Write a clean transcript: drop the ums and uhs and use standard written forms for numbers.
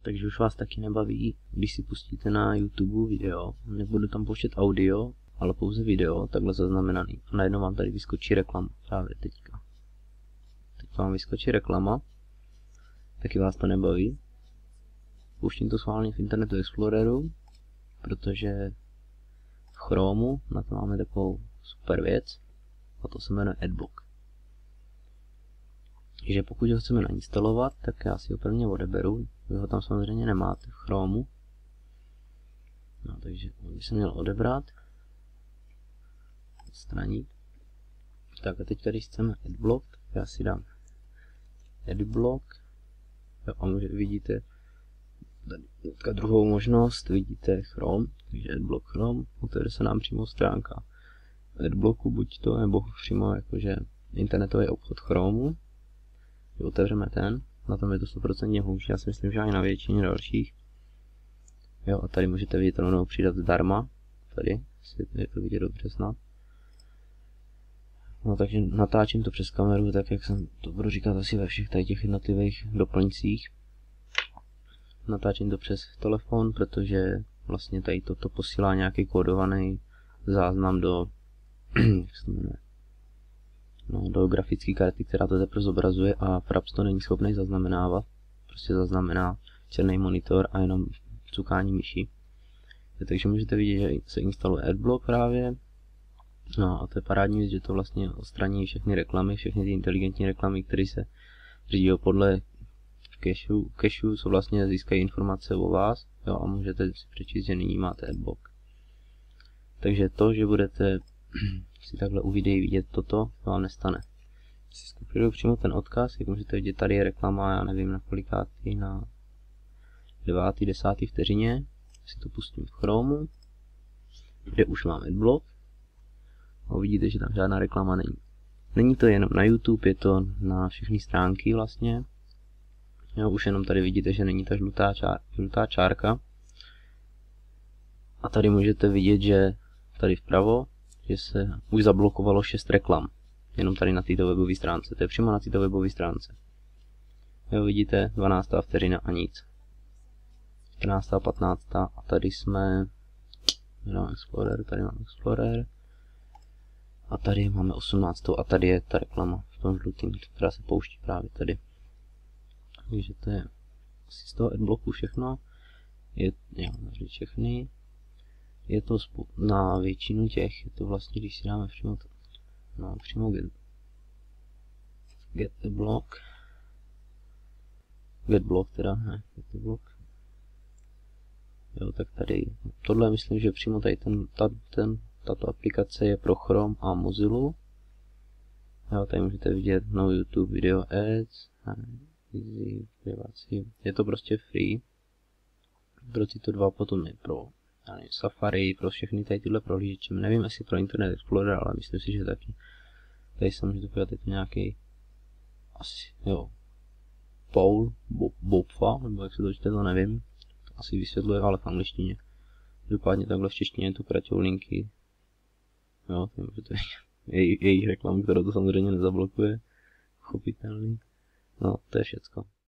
Takže už vás taky nebaví, když si pustíte na YouTube video, nebudu tam pouštět audio, ale pouze video, takhle zaznamenaný. A najednou vám tady vyskočí reklama, právě teďka. Teď vám vyskočí reklama, taky vás to nebaví. Pouštím to schválně v Internetu Exploreru, protože v Chromu na to máme takovou super věc, a to se jmenuje Adblock. Takže pokud ho chceme nainstalovat, tak já si ho prvně odeberu. Vy ho tam samozřejmě nemáte v Chromu. No, takže by se měl odebrat. Odstranit. Tak a teď tady chceme Adblock. Já si dám Adblock. Jo, a vidíte tady druhou možnost. Vidíte Chrome. Takže Adblock Chrome. Otevře se nám přímo stránka Adblocku, buď to, nebo přímo jakože internetový obchod Chromu. Otevřeme ten, na tom je to 100% hůř, já si myslím, že ani na většině dalších. Jo, a tady můžete vidět rovnou přidat zdarma, tady, jestli je to vidět dobře snad. No takže natáčím to přes kameru, tak jak jsem to budu říkat asi ve všech tady těch jednotlivých doplňcích. Natáčím to přes telefon, protože vlastně tady toto posílá nějaký kódovaný záznam do, jak se to jmenuje? No, do grafické karty, která to teprve zobrazuje a Fraps to není schopný zaznamenávat. Prostě zaznamená černý monitor a jenom cukání myší. Takže můžete vidět, že se instaluje Adblock právě. No a to je parádní věc, že to vlastně odstraní všechny reklamy, všechny ty inteligentní reklamy, které se řídí podle cache, co vlastně získají informace o vás. Jo, a můžete si přečíst, že nyní máte Adblock. Takže to, že budete si takhle u videí vidět toto, vám nestane. Si skopíruju přímo ten odkaz, jak můžete vidět, tady je reklama, já nevím na kolikátý, na 9. 10. vteřině. Si to pustím v Chromu, kde už mám Adblock. A uvidíte, že tam žádná reklama není. Není to jenom na YouTube, je to na všechny stránky vlastně. Jo, už jenom tady vidíte, že není ta žlutá čárka. A tady můžete vidět, že tady vpravo, že se už zablokovalo 6 reklam. Jenom tady na této webové stránce. To je přímo na této webové stránce. Jo, vidíte, 12. vteřina a nic. 14. 15. a tady jsme, tady máme Explorer. A tady máme 18. a tady je ta reklama v tom žlutým, která se pouští právě tady. Takže to je asi z toho Adblocku všechno. Všechny. Je to na většinu těch, je to vlastně, když si dáme přímo get block teda, ne, get block. Jo, tak tady, tohle myslím, že přímo tady tato aplikace je pro Chrome a Mozilla. Jo, tady můžete vidět no YouTube video ads, easy, privacy. Je to prostě free. Pro tyto dva potom je pro Safari, pro všechny tyhle prohlížeče. Nevím, jestli pro Internet Explorer, ale myslím si, že taky. Tady se můžete podívat, je to nějaký asi, jo, Bobfa, nebo jak se to čte, to nevím. Asi vysvětluje, ale v angličtině. Dopadně takhle v češtině tu kraťou linky. Jo, to můžete jejich reklamu, která to samozřejmě nezablokuje. Chopitelný. No, to je všecko.